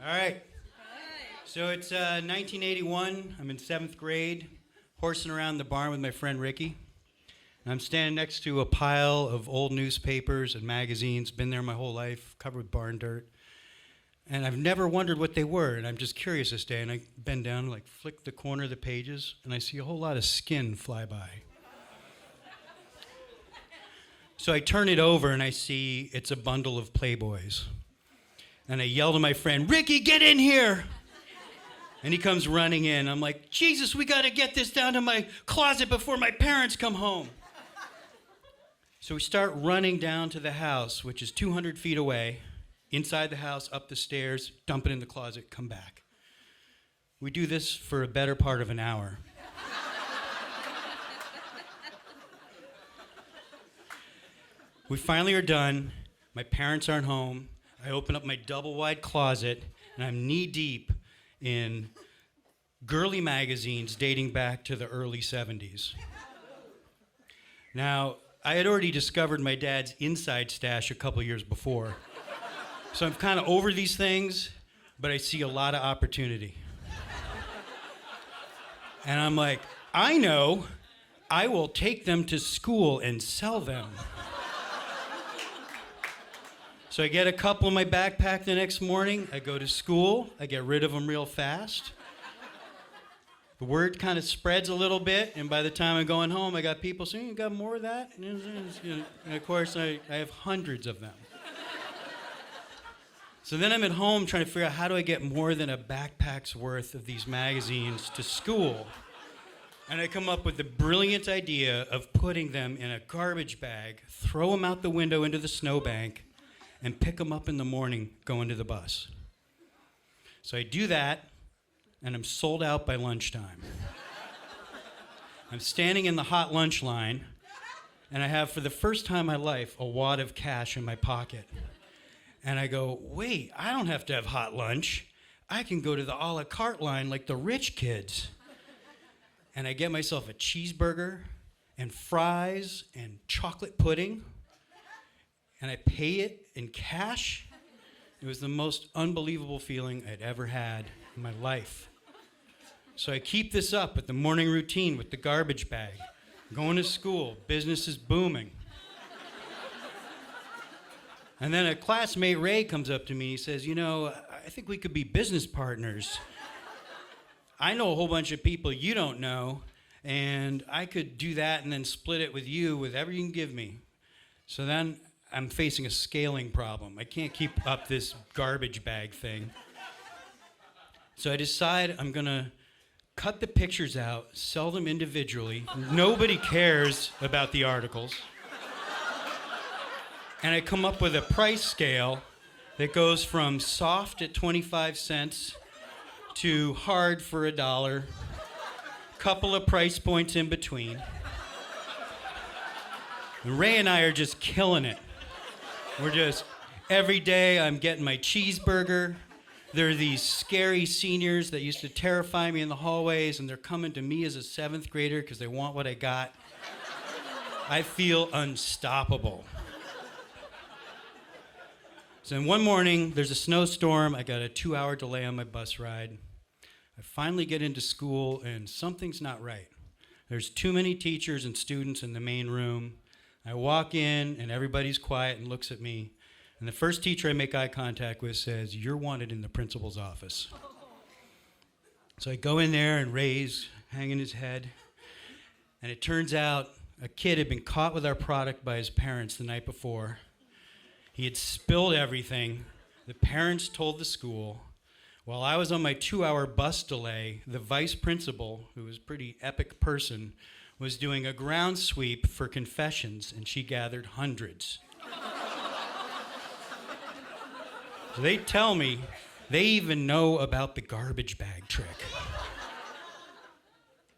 All right. So it's 1981. I'm in 7th grade, horsing around the barn with my friend Ricky. And I'm standing next to a pile of old newspapers and magazines, been there my whole life, covered with barn dirt. And I've never wondered what they were, and I'm just curious this day. And I bend down, like flick the corner of the pages, and I see a whole lot of skin fly by. So I turn it over, and I see it's a bundle of Playboys. And I yell to my friend, "Ricky, get in here!" And he comes running in. I'm like, "Jesus, we got to get this down to my closet before my parents come home." So we start running down to the house, which is 200 feet away, inside the house, up the stairs, dump it in the closet, come back. We do this for a better part of an hour. We finally are done. My parents aren't home. I open up my double-wide closet, and I'm knee-deep in girly magazines dating back to the early 70s. Now, I had already discovered my dad's inside stash a couple years before. So I'm kind of over these things, but I see a lot of opportunity. And I'm like, I know, I will take them to school and sell them. So I get a couple in my backpack the next morning. I go to school. I get rid of them real fast. The word kind of spreads a little bit, and by the time I'm going home, I got people saying, "You got more of that?" And of course, I have hundreds of them. So then I'm at home trying to figure out how do I get more than a backpack's worth of these magazines to school. And I come up with the brilliant idea of putting them in a garbage bag, throw them out the window into the snowbank, and pick them up in the morning going to the bus. So I do that, and I'm sold out by lunchtime. I'm standing in the hot lunch line, and I have, for the first time in my life, a wad of cash in my pocket. And I go, wait, I don't have to have hot lunch. I can go to the a la carte line like the rich kids. And I get myself a cheeseburger and fries and chocolate pudding, and I pay it in cash. It was the most unbelievable feeling I'd ever had in my life. So I keep this up with the morning routine with the garbage bag. Going to school, business is booming. And then a classmate, Ray, comes up to me. He says, "You know, I think we could be business partners. I know a whole bunch of people you don't know, and I could do that and then split it with you with whatever you can give me." So then I'm facing a scaling problem. I can't keep up this garbage bag thing. So I decide I'm gonna cut the pictures out, sell them individually. Nobody cares about the articles. And I come up with a price scale that goes from soft at 25 cents to hard for $1. Couple of price points in between. And Ray and I are just killing it. We're just, every day I'm getting my cheeseburger. There are these scary seniors that used to terrify me in the hallways, and they're coming to me as a 7th grader because they want what I got. I feel unstoppable. So then one morning, there's a snowstorm. I got a 2-hour delay on my bus ride. I finally get into school, and something's not right. There's too many teachers and students in the main room. I walk in, and everybody's quiet and looks at me. And the first teacher I make eye contact with says, "You're wanted in the principal's office." So I go in there, and Ray's hanging his head. And it turns out a kid had been caught with our product by his parents the night before. He had spilled everything. The parents told the school. While I was on my 2-hour bus delay, the vice principal, who was a pretty epic person, was doing a ground sweep for confessions, and she gathered hundreds. So they tell me they even know about the garbage bag trick.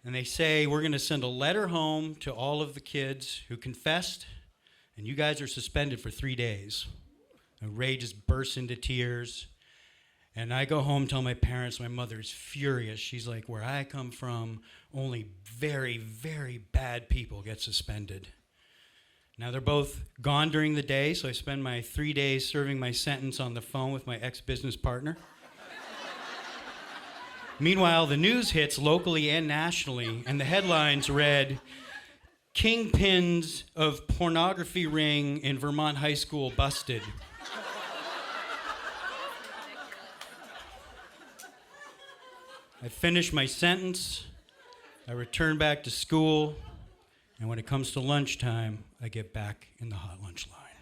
And they say, "We're going to send a letter home to all of the kids who confessed, and you guys are suspended for 3 days." And Ray just bursts into tears. And I go home, tell my parents. My mother's furious. She's like, "Where I come from, only very, very bad people get suspended." Now, they're both gone during the day, so I spend my 3 days serving my sentence on the phone with my ex-business partner. Meanwhile, the news hits locally and nationally, and the headlines read, "Kingpins of pornography ring in Vermont high school busted." I finish my sentence, I return back to school, and when it comes to lunchtime, I get back in the hot lunch line.